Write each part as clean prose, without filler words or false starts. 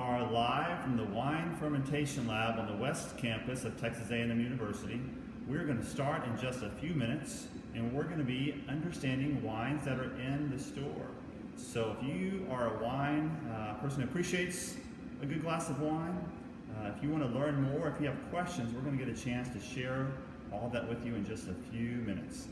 are live from the Wine Fermentation Lab on the West Campus of Texas A&M University. We're going to start in just a few minutes, and we're going to be understanding wines that are in the store. So if you are a wine person who appreciates a good glass of wine, if you want to learn more, if you have questions, we're going to get a chance to share all that with you in just a few minutes.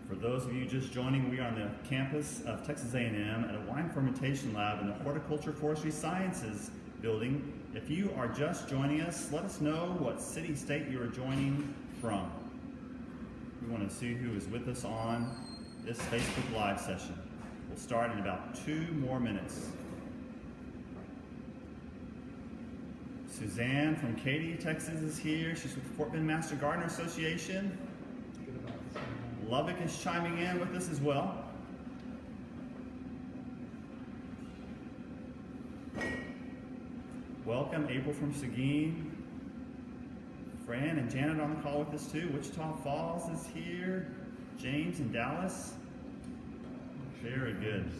For those of you just joining, we are on the campus of Texas A&M at a wine fermentation lab in the Horticulture Forestry Sciences building. If you are just joining us, let us know what city, state you are joining from. We want to see who is with us on this Facebook Live session. We'll start in about 2 more minutes. Suzanne from Katy, Texas is here. She's with the Fort Bend Master Gardener Association. Lubbock is chiming in with us as well. Welcome, April from Seguin. Fran and Janet on the call with us too. Wichita Falls is here. James in Dallas. Very good.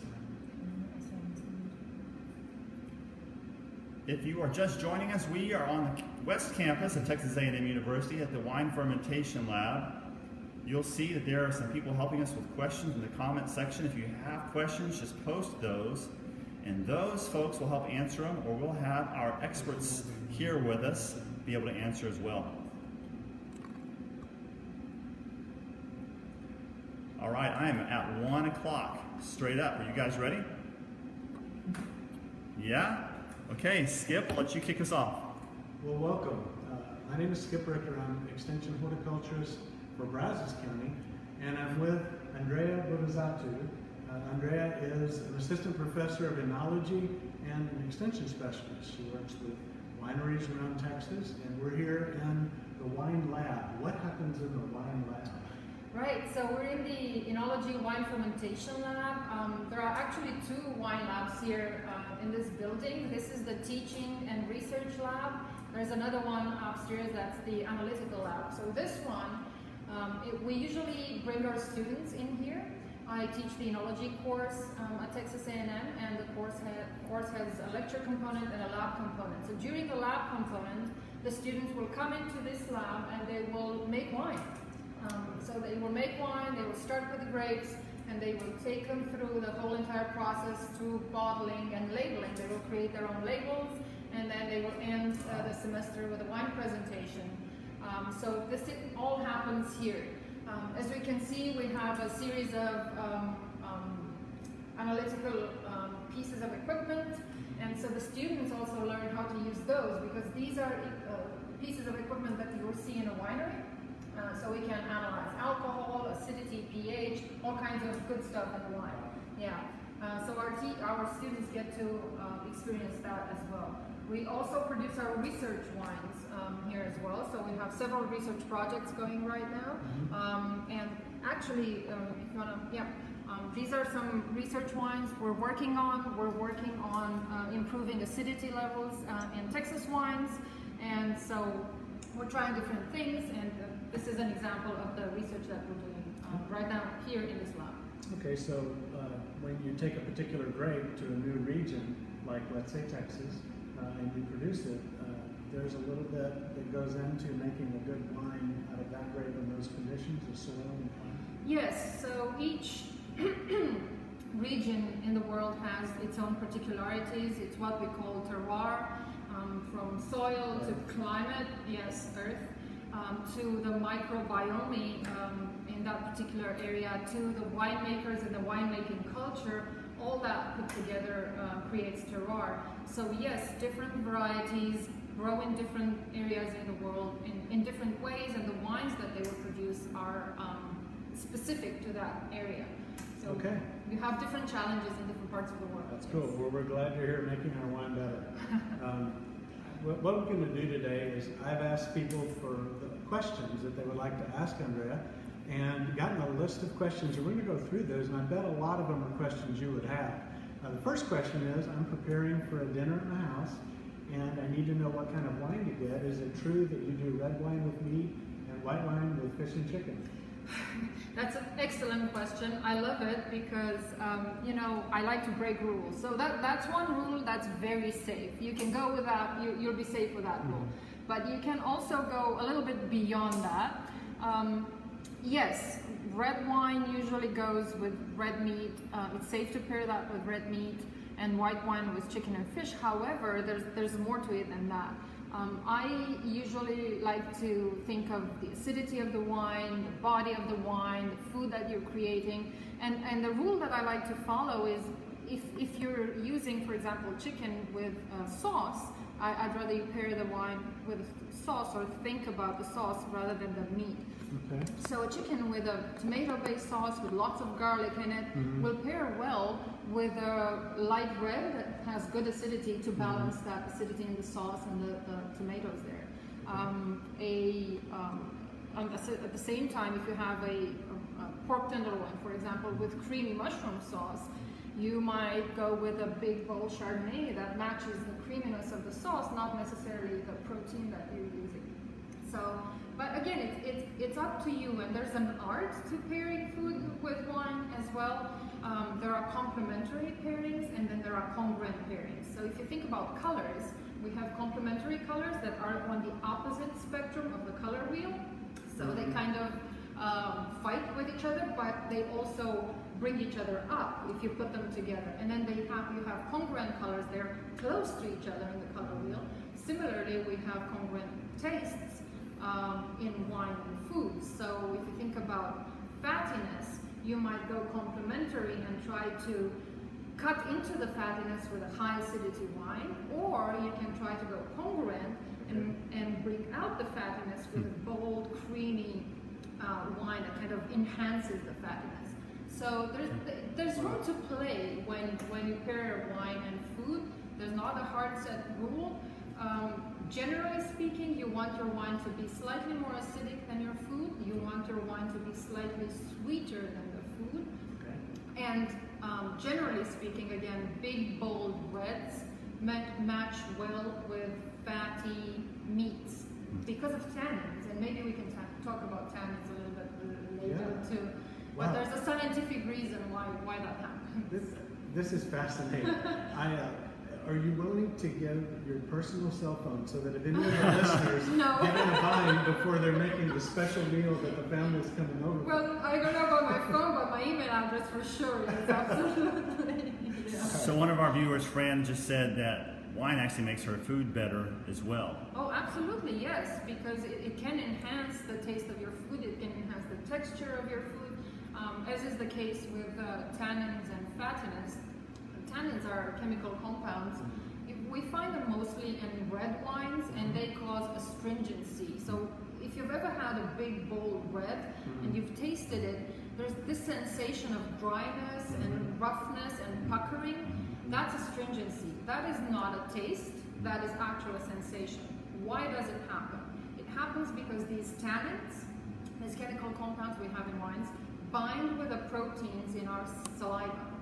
If you are just joining us, we are on the West Campus of Texas A&M University at the Wine Fermentation Lab. You'll see that there are some people helping us with questions in the comment section. If you have questions, just post those, and those folks will help answer them, or we'll have our experts here with us be able to answer as well. All right, I am at 1 o'clock, straight up. Are you guys ready? Yeah? Okay, Skip, I'll let you kick us off. Well, welcome. My name is Skip Richter. I'm Extension Horticulturist for Brazos County, and I'm with Andrea Bodazatu. Andrea is an assistant professor of enology and an extension specialist. She works with wineries around Texas, and we're here in the wine lab. What happens in the wine lab? Right, so we're in the enology wine fermentation lab. There are actually 2 wine labs here in this building. This is the teaching and research lab. There's another one upstairs that's the analytical lab. So this one, we usually bring our students in here. I teach the enology course at Texas A&M, and the course has a lecture component and a lab component. So during the lab component, the students will come into this lab and they will make wine. So they will make wine, they will start with the grapes, and they will take them through the whole entire process through bottling and labeling. They will create their own labels, and then they will end the semester with a wine presentation. So this all happens here. As we can see, we have a series of analytical pieces of equipment, and so the students also learn how to use those, because these are pieces of equipment that you will see in a winery. So we can analyze alcohol, acidity, pH, all kinds of good stuff in the wine. Yeah. So our students get to experience that as well. We also produce our research wines here as well. So we have several research projects going right now. And actually, if you want to, these are some research wines we're working on. We're working on improving acidity levels in Texas wines. And so we're trying different things. And this is an example of the research that we're doing right now here in this lab. Okay, so when you take a particular grape to a new region, like let's say Texas, and you produce it, there's a little bit that goes into making a good wine out of that grape in those conditions, the soil and climate? Yes, so each region in the world has its own particularities. It's what we call terroir, from soil to climate, yes, earth, to the microbiome in that particular area, to the winemakers and the winemaking culture. All that put together creates terroir. So yes, different varieties grow in different areas in the world in different ways, and the wines that they will produce are specific to that area. So okay. You have different challenges in different parts of the world. That's cool. Well, we're glad you're here making our wine better. What we're going to do today is I've asked people for the questions that they would like to ask Andrea. and gotten a list of questions, and we're going to go through those, and I bet a lot of them are questions you would have. The first question is, I'm preparing for a dinner at my house, and I need to know what kind of wine to get. Is it true that you do red wine with meat and white wine with fish and chicken? That's an excellent question. I love it because, I like to break rules. So that's one rule that's very safe. You can go with that, you'll be safe with that rule. But you can also go a little bit beyond that. Yes, red wine usually goes with red meat. It's safe to pair that with red meat, and white wine with chicken and fish. However, there's more to it than that. I usually like to think of the acidity of the wine, the body of the wine, the food that you're creating, and the rule that I like to follow is if you're using, for example, chicken with sauce, I'd rather you pair the wine with sauce or think about the sauce rather than the meat. Okay. So a chicken with a tomato-based sauce with lots of garlic in it will pair well with a light red that has good acidity to balance that acidity in the sauce and the tomatoes there. At the same time, if you have a pork tenderloin, for example, with creamy mushroom sauce, you might go with a big bowl Chardonnay that matches the creaminess of the sauce, not necessarily the protein that you're using. So, but again, it's up to you, and there's an art to pairing food with wine as well. There are complementary pairings, and then there are congruent pairings. So if you think about colors, we have complementary colors that are on the opposite spectrum of the color wheel. So they kind of fight with each other, but they also bring each other up if you put them together. And then you have congruent colors, they're close to each other in the color wheel. Similarly, we have congruent tastes in wine and food. So if you think about fattiness, you might go complementary and try to cut into the fattiness with a high acidity wine, or you can try to go congruent and bring out the fattiness with a bold, creamy wine that kind of enhances the fattiness. So there's room to play when you pair wine and food. There's not a hard set rule. Generally speaking, you want your wine to be slightly more acidic than your food. You want your wine to be slightly sweeter than the food. Okay. And generally speaking, again, big, bold reds match well with fatty meats because of tannins. And maybe we can talk about tannins a little bit later too. But there's a scientific reason why that happens. This is fascinating. Are you willing to give your personal cell phone so that if any of our listeners get in a bind before they're making the special meal that the family's coming over? Well, I don't know about my phone, but my email address for sure is absolutely. So one of our viewers, Fran, just said that wine actually makes her food better as well. Oh, absolutely, yes, because it can enhance the taste of your food, it can enhance the texture of your food, as is the case with tannins and fattiness. Tannins are chemical compounds. We find them mostly in red wines, and they cause astringency. So if you've ever had a big bold red and you've tasted it, there's this sensation of dryness and roughness and puckering. That's astringency. That is not a taste, that is actual sensation. Why does it happen? It happens because these tannins, these chemical compounds we have in wines, bind with the proteins in our saliva.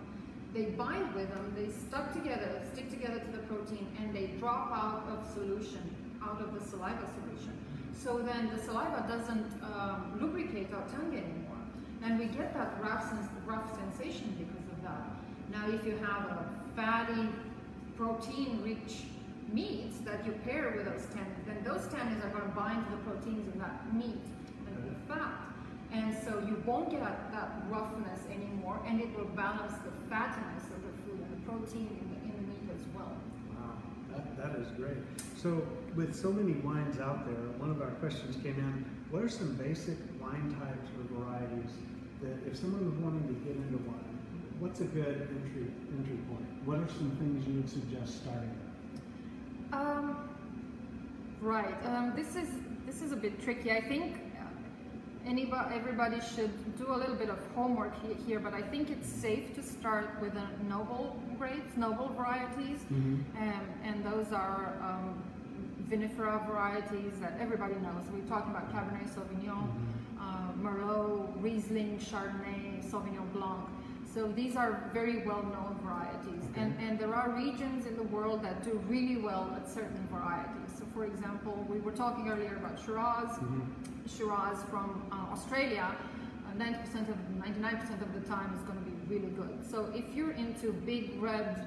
They bind with them, they stick together to the protein, and they drop out of solution, out of the saliva solution. So then the saliva doesn't lubricate our tongue anymore. And we get that rough sensation because of that. Now if you have a fatty, protein-rich meats that you pair with those tannins, then those tannins are going to bind to the proteins in that meat and the fat. And so you won't get that roughness anymore, and it will balance the fattiness of the food and the protein in the meat as well. Wow, that is great. So with so many wines out there, one of our questions came in, what are some basic wine types or varieties that if someone was wanting to get into wine, what's a good entry point? What are some things you would suggest starting with? Right, this is a bit tricky. I think everybody should do a little bit of homework here, but I think it's safe to start with the noble grapes, noble varieties, and those are vinifera varieties that everybody knows. We're talking about Cabernet Sauvignon, Merlot, Riesling, Chardonnay, Sauvignon Blanc. So these are very well-known varieties. Okay. And there are regions in the world that do really well at certain varieties. So for example, we were talking earlier about Shiraz. Shiraz from Australia, 99% of the time is going to be really good. So if you're into big red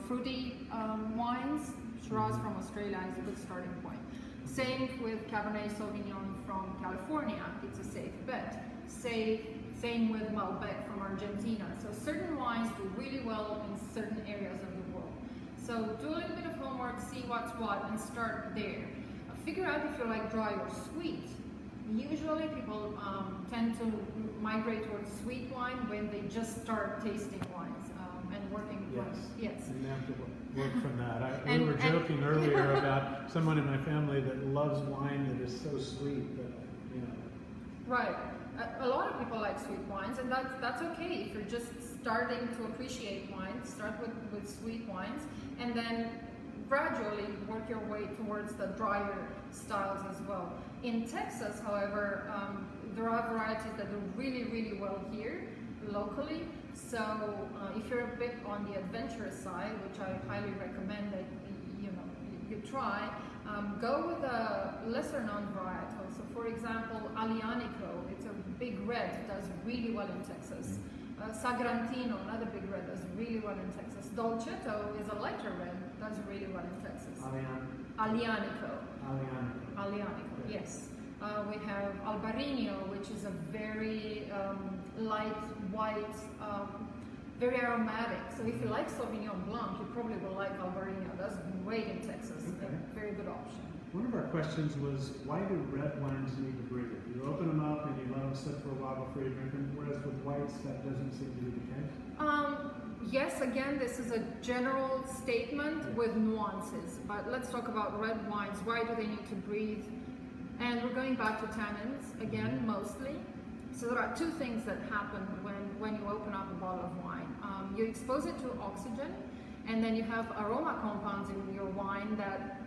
fruity wines, Shiraz from Australia is a good starting point. Same with Cabernet Sauvignon from California, it's a safe bet. Same with Malbec from Argentina. So certain wines do really well in certain areas of the world. So do a little bit of homework, see what's what, and start there. Figure out if you like dry or sweet. Usually people tend to migrate towards sweet wine when they just start tasting wines and working with. Yes. And you have to work from that. We And- were joking earlier about someone in my family that loves wine that is so sweet that, you know. Right. A lot of people like sweet wines, and that's okay. If you're just starting to appreciate wine, start with sweet wines, and then gradually work your way towards the drier styles as well. In Texas, however, there are varieties that do really, really well here locally. So if you're a bit on the adventurous side, which I highly recommend that you try, go with a lesser known varietal. So for example, Alianico, it's a big red, does really well in Texas. Sagrantino, another big red, does really well in Texas. Dolcetto is a lighter red, does really well in Texas. Alianico. Alianico, yes. We have Albarino, which is a very light, white, very aromatic. So if you like Sauvignon Blanc, you probably will like Albarino. That's great in Texas. Okay. A very good option. One of our questions was, why do red wines need to breathe? You open them up and you let them sit for a while before you drink them, whereas with whites, that doesn't seem to be the case. Yes, again, this is a general statement with nuances, but let's talk about red wines. Why do they need to breathe? And we're going back to tannins again, mostly. So there are two things that happen when you open up a bottle of wine. You expose it to oxygen, and then you have aroma compounds in your wine that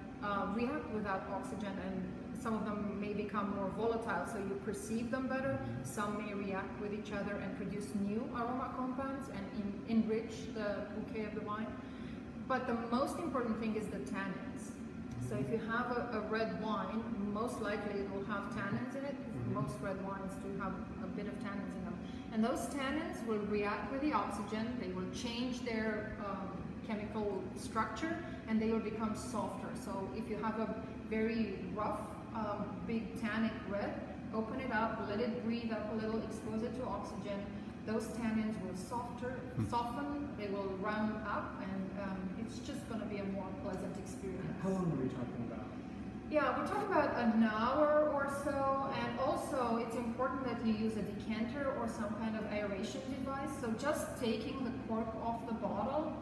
react with that oxygen, and some of them may become more volatile, so you perceive them better. Some may react with each other and produce new aroma compounds and enrich the bouquet of the wine. But the most important thing is the tannins. So if you have a red wine, most likely it will have tannins in it. Most red wines do have a bit of tannins in them. And those tannins will react with the oxygen, they will change their chemical structure, and they will become softer. So if you have a very rough, big tannic red, open it up, let it breathe up a little, expose it to oxygen. Those tannins will soften, they will round up, and it's just going to be a more pleasant experience. How long are we talking about? Yeah, we're talking about an hour or so, and also it's important that you use a decanter or some kind of aeration device. So just taking the cork off the bottle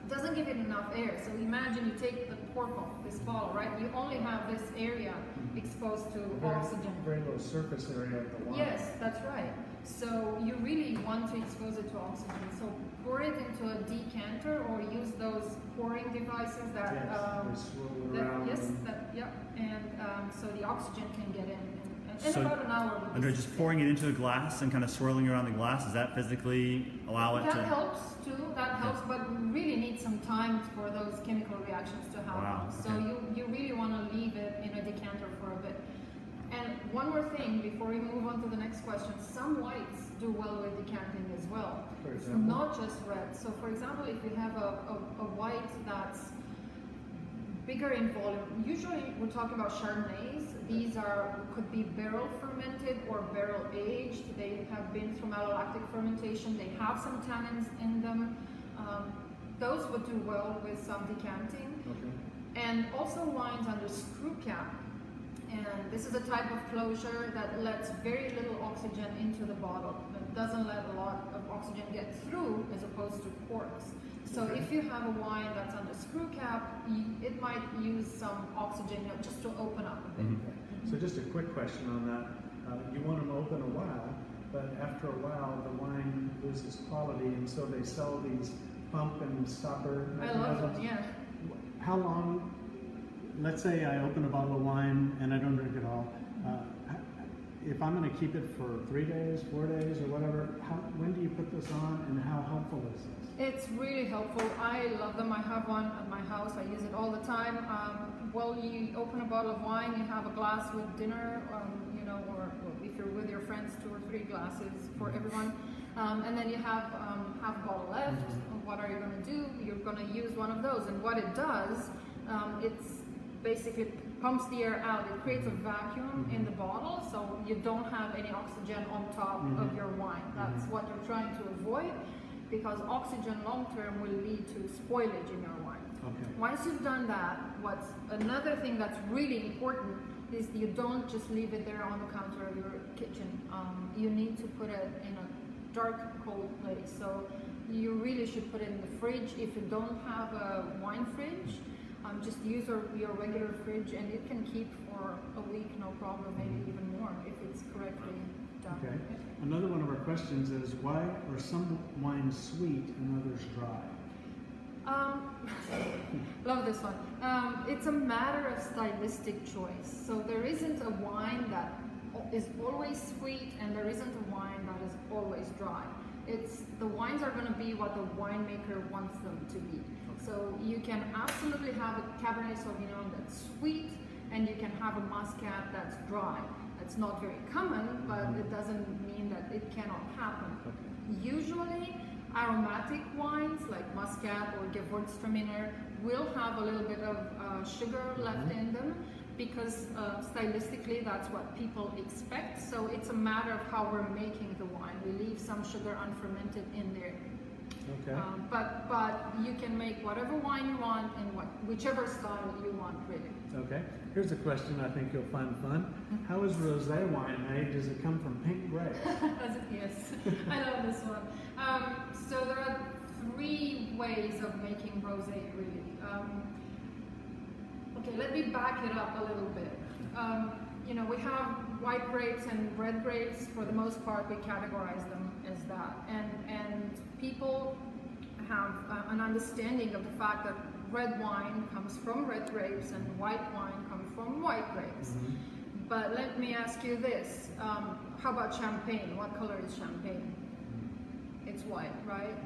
doesn't give it enough air. So imagine you take the cork off this bottle, right? You only have this area exposed to oxygen. Very low surface area of the wine. Yes, that's right. So you really want to expose it to oxygen. So pour it into a decanter or use those pouring devices that, they swirl around. and so the oxygen can get in. And So, about an hour. Under just pouring it into a glass and kind of swirling around the glass, does that physically allow it That to? helps too. That helps, but we really need some time for those chemical reactions to happen. Wow, So okay. you really want to leave it in a decanter for a bit. And one more thing before we move on to the next question. Some whites do well with decanting as well. For It's example? not just red. So for example, if you have a white that's bigger in volume, usually we're talking about Chardonnays. These could be barrel fermented or barrel aged. They have been through malolactic fermentation. They have some tannins in them. Those would do well with some decanting. Okay. And also wines under screw cap. And this is a type of closure that lets very little oxygen into the bottle. It doesn't let a lot of oxygen get through as opposed to corks. So Okay. if you have a wine that's under screw cap, it might use some oxygen just to open up a bit. So just a quick question on that. You want them open a while, but after a while the wine loses quality, and so they sell these pump and stopper I love mechanisms. them, yeah. How long let's say I open a bottle of wine and I don't drink it all. If I'm going to keep it for 3 days, 4 days, or whatever, when do you put this on, and how helpful is this? It's really helpful. I love them. I have one at my house. I use it all the time. Well, you open a bottle of wine, you have a glass with dinner, or if you're with your friends, 2 or 3 glasses for everyone. And then you have half a bottle left. What are you going to do? You're going to use one of those. And what it does, it's basically pumps the air out. It creates a vacuum in the bottle, so you don't have any oxygen on top of your wine. That's what you're trying to avoid, because oxygen long term will lead to spoilage in your wine. Okay. Once you've done that, what's another thing that's really important is you don't just leave it there on the counter of your kitchen. You need to put it in a dark, cold place. So you really should put it in the fridge. If you don't have a wine fridge, just use your regular fridge, and it can keep for a week, no problem, maybe even more if it's correctly done. Okay. Another one of our questions is, why are some wines sweet and others dry? Love this one. It's a matter of stylistic choice. So there isn't a wine that is always sweet, and there isn't a wine that is always dry. The wines are going to be what the winemaker wants them to be. So you can absolutely have a Cabernet Sauvignon that's sweet, and you can have a Muscat that's dry. That's not very common, but it doesn't mean that it cannot happen. Usually, aromatic wines like Muscat or Gewürztraminer will have a little bit of sugar left in them, because stylistically that's what people expect. So it's a matter of how we're making the wine. We leave some sugar unfermented in there. Okay. But you can make whatever wine you want in whichever style you want, really. Okay. Here's a question I think you'll find fun. How is rosé wine made? Does it come from pink grapes? Yes, I love this one. So there are 3 ways of making rosé, really. Okay, let me back it up a little bit. We have white grapes and red grapes. For the most part, we categorize them as that. And people have an understanding of the fact that red wine comes from red grapes and white wine comes from white grapes. But let me ask you this. How about champagne? What color is champagne? It's white, right?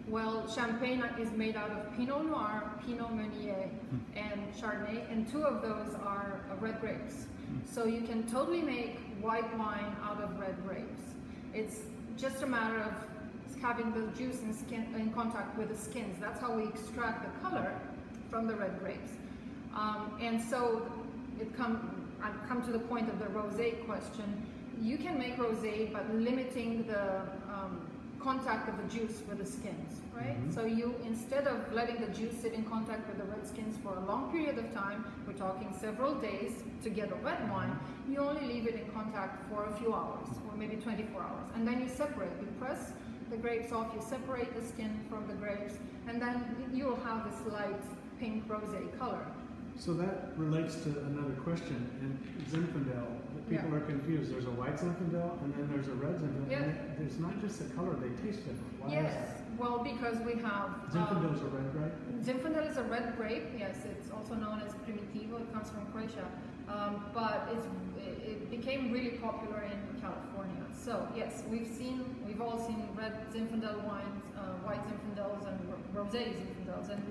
Well, Champagne is made out of Pinot Noir, Pinot Meunier, and Chardonnay, and 2 of those are red grapes. So you can totally make white wine out of red grapes. It's just a matter of having the juice in contact with the skins. That's how we extract the color from the red grapes. And so I've come to the point of the rosé question. You can make rosé, but limiting the contact of the juice with the skins, right? So you, instead of letting the juice sit in contact with the red skins for a long period of time, we're talking several days to get a red wine, you only leave it in contact for a few hours, or maybe 24 hours. And then you separate, you press the grapes off, you separate the skin from the grapes, and then you will have this light pink rosé color. So that relates to another question. In Zinfandel, people are confused. There's a white Zinfandel and then there's a red Zinfandel. And it's not just the color, they taste different. Why is that? Well, because we have... Zinfandel is a red grape? Zinfandel is a red grape, yes. It's also known as Primitivo. It comes from Croatia. But it became really popular in California. So, yes, we've all seen red Zinfandel wines, white Zinfandels, and rosé Zinfandels. And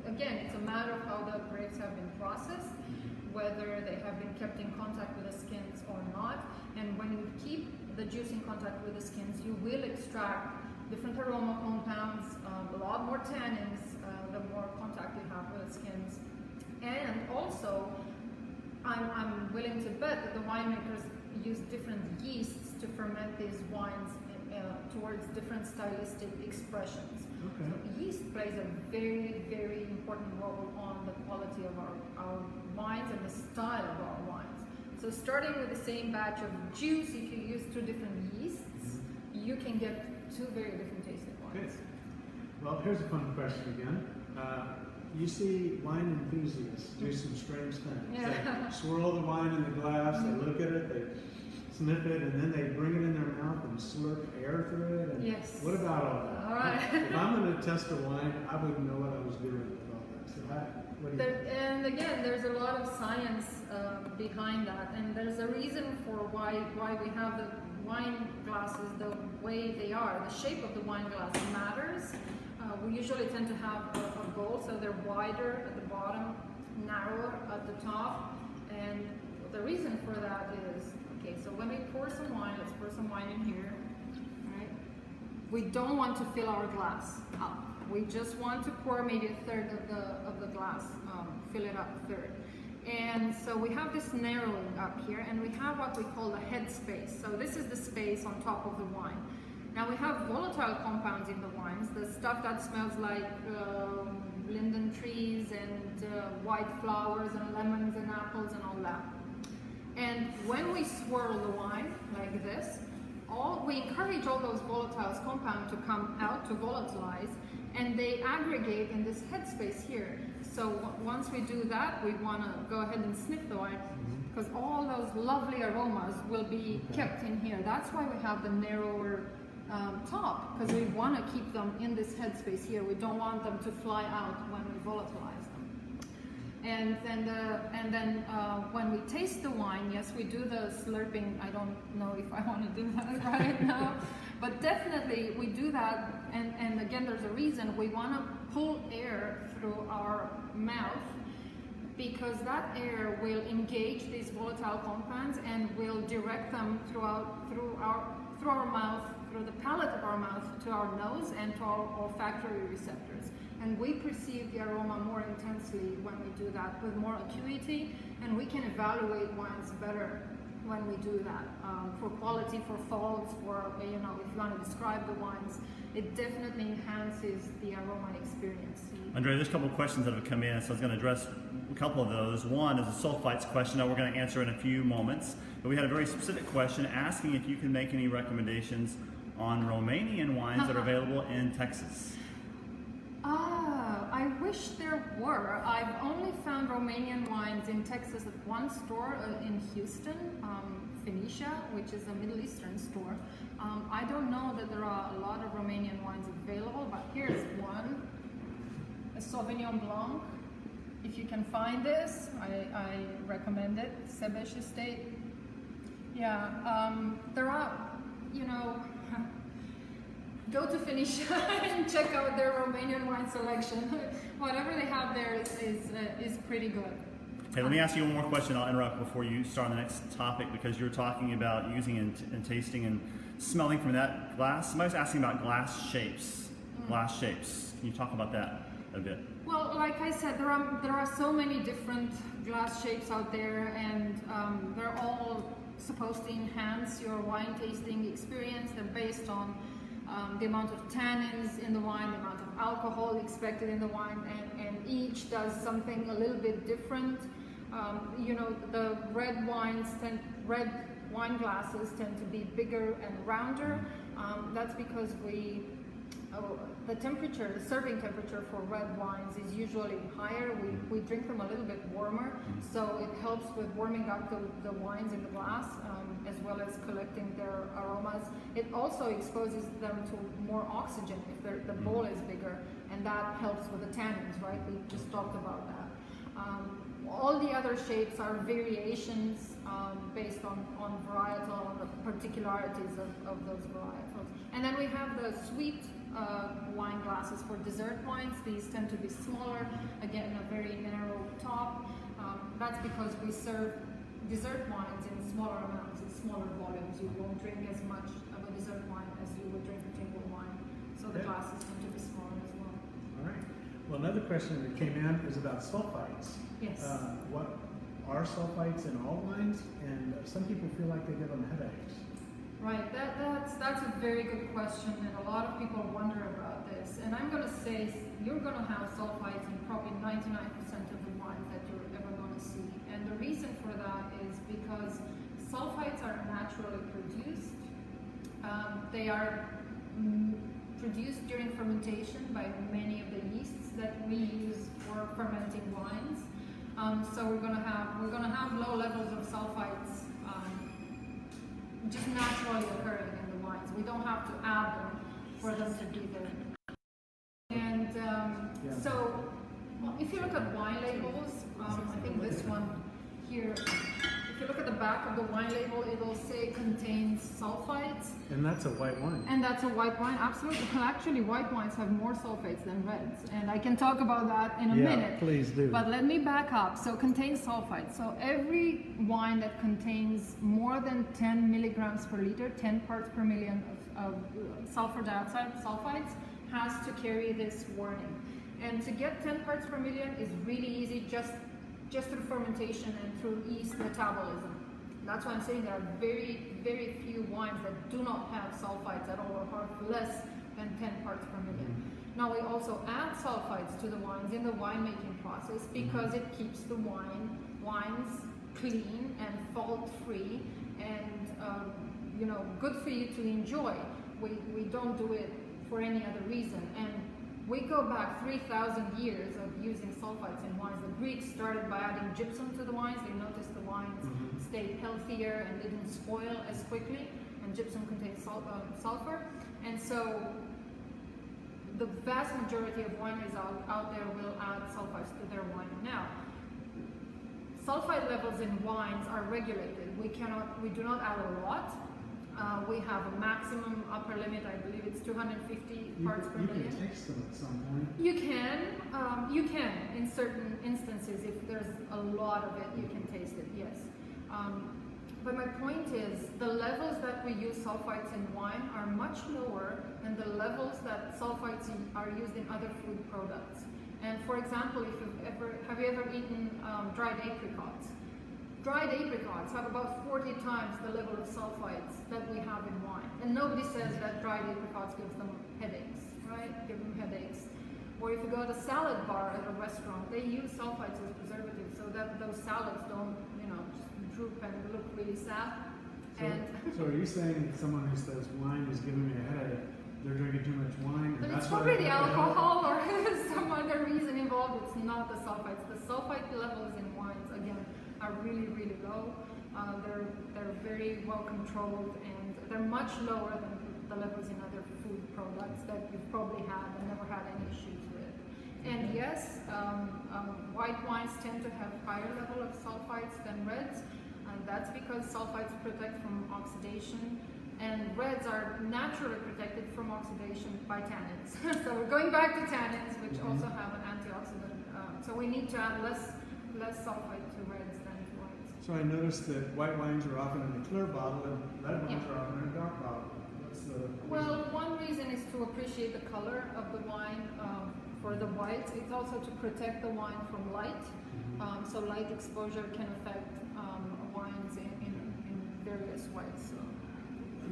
again, it's a matter of how the grapes have been processed, whether they have been kept in contact with the skins or not. And when you keep the juice in contact with the skins, you will extract different aroma compounds, a lot more tannins, the more contact you have with the skins. And also, I'm willing to bet that the winemakers use different yeasts to ferment these wines towards different stylistic expressions. Okay. So yeast plays a very, very important role on the quality of our wines and the style of our wines. So starting with the same batch of juice, if you use 2 different yeasts, you can get 2 very different tasting wines. Okay. Well, here's a fun question again. You see wine enthusiasts do some strange things. They swirl the wine in the glass, they look at it, they sniff it, and then they bring it in their mouth and slurp air through it. And yes. What about all that? All right. If I'm going to test a wine, I wouldn't know what I was doing with all that. So What do you think? And again, there's a lot of science behind that, and there's a reason for why we have the wine glasses the way they are. The shape of the wine glass matters. We usually tend to have a bowl, so they're wider at the bottom, narrower at the top, and the reason for that is, okay, so when we pour some wine, let's pour some wine in here, right? We don't want to fill our glass up. We just want to pour maybe a third of the glass, fill it up a third. And so we have this narrowing up here, and we have what we call the head space. So this is the space on top of the wine. Now we have volatile compounds in the wines, the stuff that smells like linden trees and white flowers and lemons and apples and all that. And when we swirl the wine like this, we encourage all those volatile compounds to come out, to volatilize, and they aggregate in this headspace here. So once we do that, we want to go ahead and sniff the wine, because all those lovely aromas will be kept in here. That's why we have the narrower top, because we want to keep them in this headspace here. We don't want them to fly out when we volatilize them. And then when we taste the wine, yes, we do the slurping. I don't know if I want to do that right now, but definitely we do that. And again, there's a reason. We want to pull air through our mouth, because that air will engage these volatile compounds and will direct them through our mouth, through the palate of our mouth, to our nose and to our olfactory receptors. And we perceive the aroma more intensely when we do that, with more acuity, and we can evaluate wines better when we do that. For quality, for faults, for, if you want to describe the wines, it definitely enhances the aroma experience. Andrea, there's a couple of questions that have come in, so I was going to address a couple of those. One is a sulfites question that we're going to answer in a few moments, but we had a very specific question asking if you can make any recommendations on Romanian wines that are available in Texas. I wish there were. I've only found Romanian wines in Texas at one store in Houston, Phoenicia, which is a Middle Eastern store. I don't know that there are a lot of Romanian wines available, but here's one, a Sauvignon Blanc. If you can find this, I recommend it, Sebeș Estate. Yeah, there are, go to Phoenicia and check out their Romanian wine selection. Whatever they have there is pretty good. Okay, let me ask you one more question. I'll interrupt before you start on the next topic, because you're talking about using and tasting and smelling from that glass. Somebody's asking about glass shapes. Glass shapes. Can you talk about that a bit? Well, like I said, there are so many different glass shapes out there, and they're all supposed to enhance your wine tasting experience. They're based on the amount of tannins in the wine, the amount of alcohol expected in the wine, and each does something a little bit different. The red wine glasses tend to be bigger and rounder. That's because the temperature, the serving temperature for red wines is usually higher. We drink them a little bit warmer, so it helps with warming up the wines in the glass, as well as collecting their aromas. It also exposes them to more oxygen if the bowl is bigger, and that helps with the tannins, right? We just talked about that. All the other shapes are variations based on varietal, on the particularities of those varietals. And then we have the sweet wine glasses for dessert wines. These tend to be smaller, again, a very narrow top. That's because we serve dessert wines in smaller amounts, in smaller volumes. You won't drink as much of a dessert wine as you would drink a table wine. So the glasses tend to be smaller as well. All right. Well, another question that came in is about sulfites. Yes. What are sulfites in all wines? And some people feel like they give them headaches. Right, that's a very good question, and a lot of people wonder about this. And I'm going to say you're going to have sulfites in probably 99% of the wines that you're ever going to see. And the reason for that is because sulfites are naturally produced. They are produced during fermentation by many of the yeasts that we use for fermenting wines. So we're going to have low levels of sulfites just naturally occurring in the wines. We don't have to add them for them to be there. And so Well, if you look at wine labels, I think this one here, if you look at the back of the wine label, it'll say contains sulfides. And that's a white wine. And that's a white wine, absolutely. Well, actually, white wines have more sulfates than reds, and I can talk about that in a minute. Please do. But let me back up. So, contains sulfites. So, every wine that contains more than 10 milligrams per liter, 10 parts per million of sulfur dioxide, sulfides, has to carry this warning. And to get 10 parts per million is really easy, just through fermentation and through yeast metabolism. That's why I'm saying there are very, very few wines that do not have sulfides at all, or have less than 10 parts per million. Now we also add sulfides to the wines in the winemaking process because it keeps the wines clean and fault-free and good for you to enjoy. We don't do it for any other reason. And we go back 3,000 years of using sulfites in wines. The Greeks started by adding gypsum to the wines. They noticed the wines stayed healthier and didn't spoil as quickly, and gypsum contains sulfur. And so the vast majority of wineries out there will add sulfites to their wine. Now, sulfide levels in wines are regulated. We do not add a lot. We have a maximum upper limit, I believe it's 250 parts per million. You can taste them at some point. You can in certain instances, if there's a lot of it, you can taste it, yes. But my point is, the levels that we use sulfites in wine are much lower than the levels that sulfites are used in other food products. And for example, have you ever eaten dried apricots? Dried apricots have about 40 times the level of sulfites that we have in wine. And nobody says that dried apricots gives them headaches, right? Give them headaches. Or if you go to a salad bar at a restaurant, they use sulfites as preservatives so that those salads don't, just droop and look really sad. So are you saying that someone who says wine is giving me a headache, they're drinking too much wine? But it's probably the alcohol or some other reason involved. It's not the sulfites. The sulfite levels in wines, again, are really, really low. They're very well controlled, and they're much lower than the levels in other food products that you've probably had and never had any issues with. And yes, white wines tend to have higher level of sulfites than reds, and that's because sulfites protect from oxidation, and reds are naturally protected from oxidation by tannins. So we're going back to tannins, which also have an antioxidant. So we need to add less sulfite to reds than to whites. So I noticed that white wines are often in a clear bottle and red wines are often in a dark bottle. What's the Well, one reason is to appreciate the color of the wine for the whites. It's also to protect the wine from light. So light exposure can affect wines in various whites. So.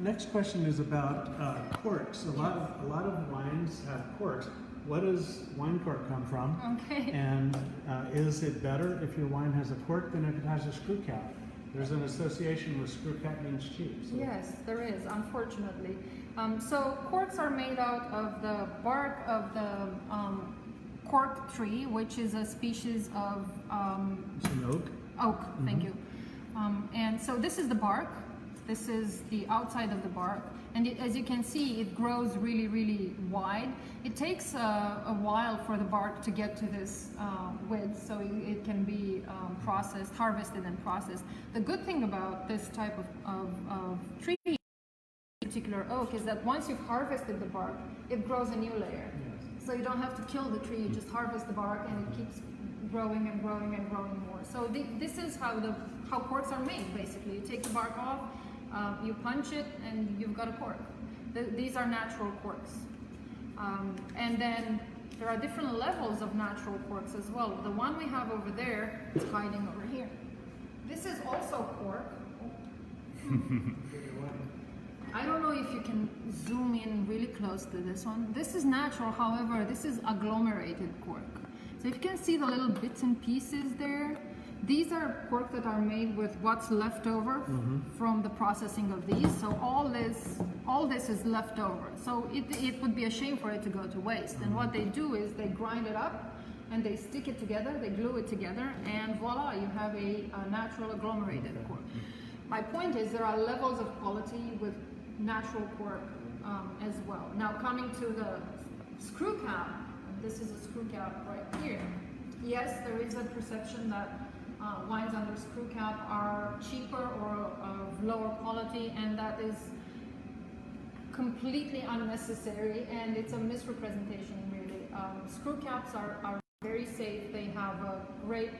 Next question is about corks. A lot of wines have corks. What does wine cork come from? Okay. And is it better if your wine has a cork than if it has a screw cap? There's an association with screw cap means cheap. So. Yes, there is, unfortunately. So corks are made out of the bark of the cork tree, which is a species of It's an oak. oak. Thank you. And so this is the bark. This is the outside of the bark. And as you can see, it grows really, really wide. It takes a while for the bark to get to this width, so it can be processed, harvested and processed. The good thing about this type of tree, particular oak, is that once you've harvested the bark, it grows a new layer. Yes. So you don't have to kill the tree, you just harvest the bark and it keeps growing and growing and growing more. So this is how corks are made, basically. You take the bark off, you punch it, and you've got a cork. These are natural corks. And then there are different levels of natural corks as well. The one we have over there is hiding over here. This is also cork. I don't know if you can zoom in really close to this one. This is natural, however, this is agglomerated cork. So if you can see the little bits and pieces there, these are cork that are made with what's left over from the processing of these. So all this is left over. So it would be a shame for it to go to waste. And what they do is they grind it up and they stick it together, they glue it together, and voila, you have a natural agglomerated cork. My point is there are levels of quality with natural cork as well. Now coming to the screw cap, this is a screw cap right here. Yes, there is a perception that wines under screw cap are cheaper or of lower quality, and that is completely unnecessary, and it's a misrepresentation, really. Screw caps are very safe. They have a great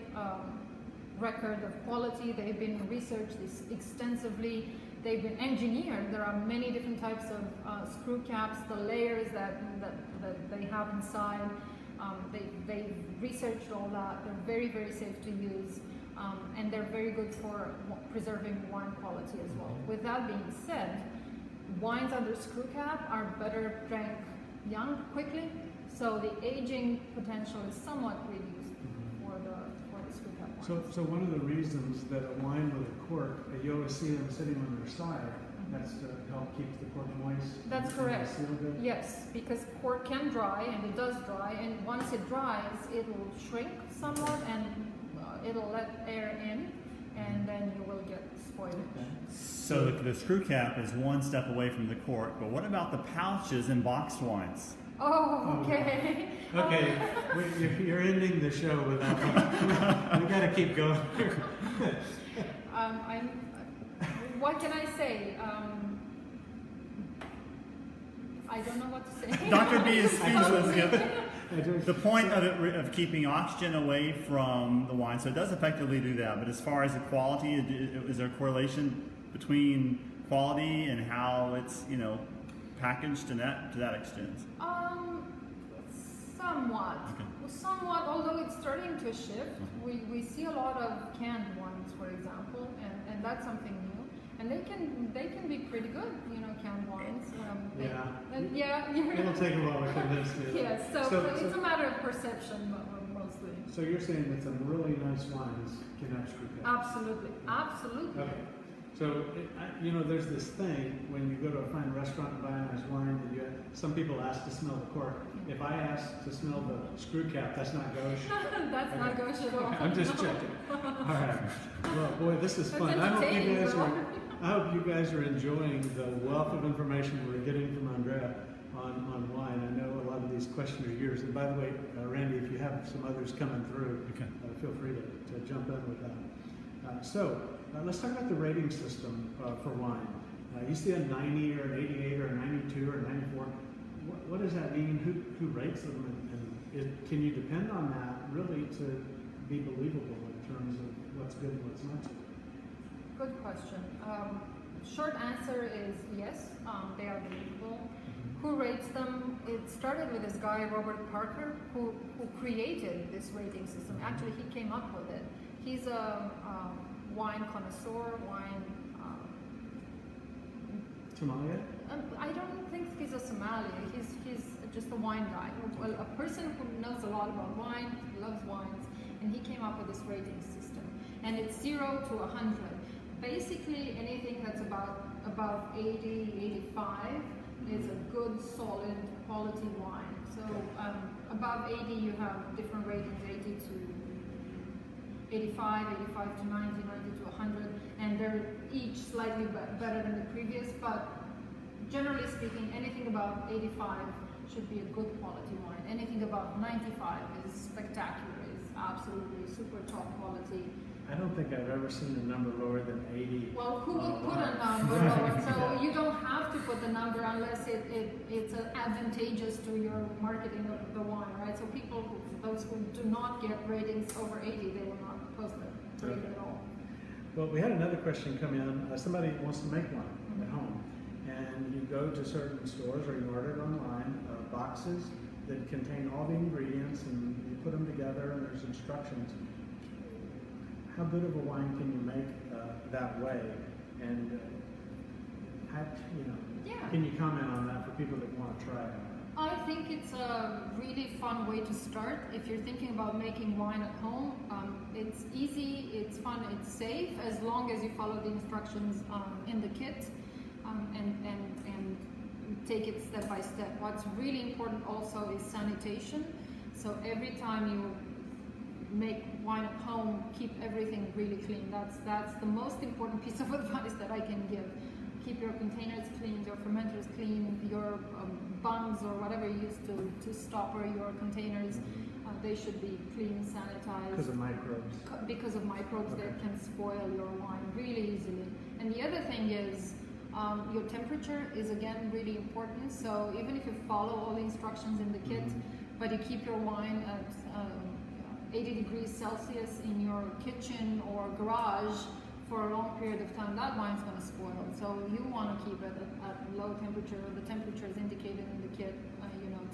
record of quality. They've been researched extensively. They've been engineered. There are many different types of screw caps, the layers that they have inside. They've researched all that. They're very, very safe to use, and they're very good for preserving wine quality as well. With that being said, wines under screw cap are better drank young, quickly, so the aging potential is somewhat reduced for the screw cap wines. So one of the reasons that a wine with a cork, you always see them sitting on their side, that's to help keep the cork moist. That's and correct. seal good? Yes, because cork can dry, and it does dry, and once it dries, it will shrink somewhat, and it'll let air in, and then you will get spoilage. Okay. So the screw cap is one step away from the cork, but what about the pouches in boxed wines? Oh, okay. Okay, you're ending the show with that one. We gotta keep going here. What can I say? I don't know what to say. Dr. B is speechless. The point of keeping oxygen away from the wine, so it does effectively do that, but as far as the quality, is there a correlation between quality and how it's, packaged to that extent? Somewhat. Okay. Somewhat, although it's starting to shift. We see a lot of canned wines, for example, and that's something new. And they can be pretty good, canned wines. It'll take a while to convince me. Yes, so it's a matter of perception mostly. So you're saying that some really nice wines can have screw caps? Absolutely. Okay. So, there's this thing when you go to a fine restaurant and buy a nice wine, and some people ask to smell the cork. If I ask to smell the screw cap, that's not gauche. That's not gauche at all. I'm just checking. All right. Well, boy, this is fun. I hope you guys are enjoying the wealth of information we're getting from Andrea on wine. I know a lot of these questions are yours. And by the way, Randy, if you have some others coming through, feel free to jump in with that. Let's talk about the rating system for wine. You see a 90 or an 88 or a 92 or a 94. What does that mean? Who rates them? And can you depend on that really to be believable in terms of what's good and what's not good? Good question. Short answer is yes, they are believable. Who rates them? It started with this guy, Robert Parker, who created this rating system. Actually, he came up with it. He's a wine connoisseur, wine... Sommelier? I don't think he's a sommelier. He's just a wine guy. Well, a person who knows a lot about wine, loves wines, and he came up with this rating system. And it's 0 to 100. Basically, anything that's about 80, 85 is a good, solid, quality wine. So above 80, you have different ratings, 80 to 85, 85 to 90, 90 to 100, and they're each slightly better than the previous, but generally speaking, anything above 85 should be a good quality wine. Anything above 95 is spectacular, is absolutely super top quality. I don't think I've ever seen a number lower than 80. Well, who would put a number lower? So you don't have to put the number unless it's advantageous to your marketing of the wine, right? So those who do not get ratings over 80, they will not post the rating at all. Well, we had another question come in. Somebody wants to make wine at home, and you go to certain stores or you order it online, boxes that contain all the ingredients, and you put them together, and there's instructions. How good of a wine can you make that way? And can you comment on that for people that want to try it? I think it's a really fun way to start. If you're thinking about making wine at home, it's easy, it's fun, it's safe, as long as you follow the instructions in the kit and take it step by step. What's really important also is sanitation. So every time you make wine at home, keep everything really clean. That's the most important piece of advice that I can give. Keep your containers clean, your fermenters clean, your bungs or whatever you use to stopper your containers. They should be clean, sanitized. Because of microbes. Because of microbes Okay. that can spoil your wine really easily. And the other thing is, your temperature is again really important. So even if you follow all the instructions in the kit, but you keep your wine at 80 degrees Celsius in your kitchen or garage for a long period of time, that wine's going to spoil. So you want to keep it at low temperature. The temperature is indicated in the kit,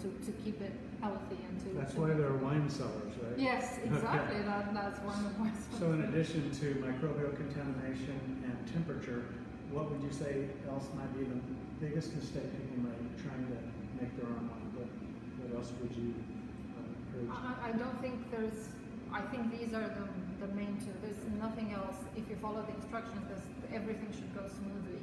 to keep it healthy and to. That's why there are wine cellars, right? Yes, exactly. Okay. That's one of the points. So in addition to microbial contamination and temperature, what would you say else might be the biggest mistake people make trying to make their own wine? What else would you encourage? I don't think I think these are the main two. There's nothing else. If you follow the instructions, everything should go smoothly.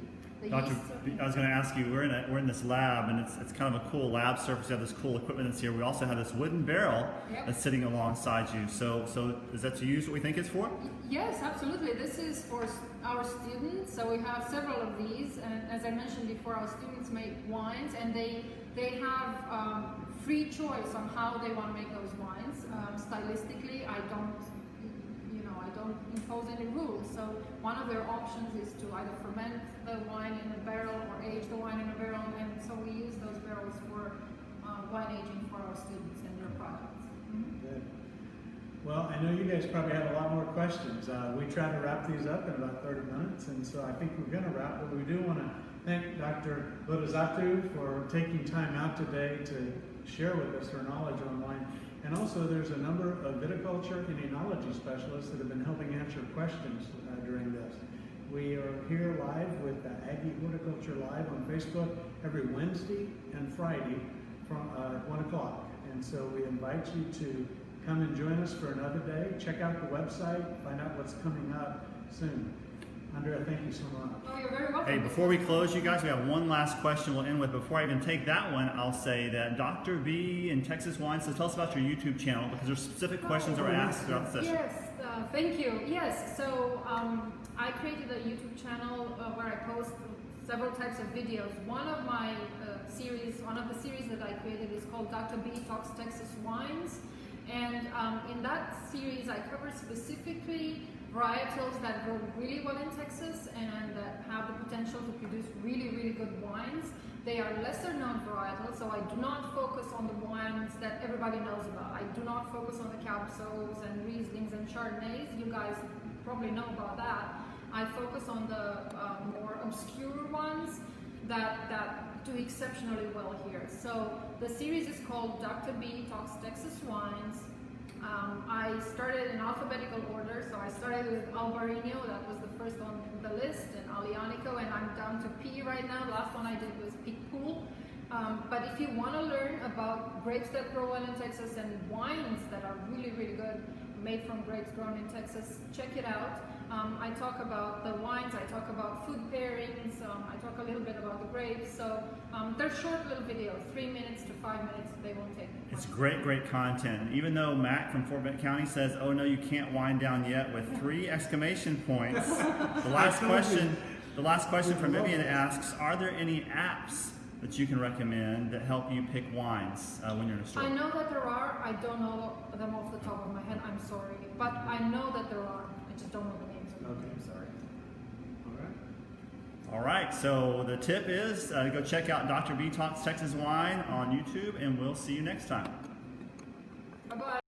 Doctor, I was going to ask you. We're in this lab, and it's kind of a cool lab surface. We have this cool equipment that's here. We also have this wooden barrel that's sitting alongside you. So is that to use what we think it's for? Yes, absolutely. This is for our students. So we have several of these, and as I mentioned before, our students make wines, and they have free choice on how they want to make those wines. Stylistically, I don't impose any rules. So one of their options is to either ferment the wine in a barrel or age the wine in a barrel, and so we use those barrels for wine aging for our students and their products. Good. Well, I know you guys probably have a lot more questions. We try to wrap these up in about 30 minutes, and so I think we're going to wrap, but we do want to thank Dr. Bodazatu for taking time out today to share with us her knowledge on wine. And also there's a number of viticulture and enology specialists that have been helping answer questions during this. We are here live with Aggie Horticulture Live on Facebook every Wednesday and Friday from 1 o'clock. And so we invite you to come and join us for another day. Check out the website, find out what's coming up soon. Andrea, thank you so much. Oh, you're very welcome. Hey, before we close, you guys, we have one last question we'll end with. Before I even take that one, I'll say that Dr. B in Texas Wine says, tell us about your YouTube channel, because there's specific questions that were asked throughout the session. Yes, thank you. Yes, so I created a YouTube channel where I post several types of videos. One of the series that I created is called Dr. B Talks Texas Wines. And in that series, I cover specifically varietals that grow really well in Texas and that have the potential to produce really, really good wines. They are lesser known varietals, so I do not focus on the wines that everybody knows about. I do not focus on the Cabersols and Rieslings and Chardonnays. You guys probably know about that. I focus on the more obscure ones that do exceptionally well here. So the series is called Dr. B Talks Texas Wines. I started in alphabetical order, so I started with Albarino, that was the first on the list, and Alianico, and I'm down to P right now. The last one I did was Picpoul. But if you want to learn about grapes that grow well in Texas and wines that are really, really good, made from grapes grown in Texas, check it out. I talk about the wines, I talk about food pairings, I talk a little bit about the grapes. So they're short little videos, 3 minutes to 5 minutes, they won't take much. It's great content. Even though Mac from Fort Bend County says, oh no, you can't wind down yet, with 3 exclamation points. The last question from Vivian asks, are there any apps that you can recommend that help you pick wines when you're in a store? I know that there are. I don't know them off the top of my head. I'm sorry. But I know that there are. I just don't know the names of them. Okay. I'm sorry. All right. All right, so the tip is go check out Dr. B Talks Texas Wine on YouTube, and we'll see you next time. Bye-bye.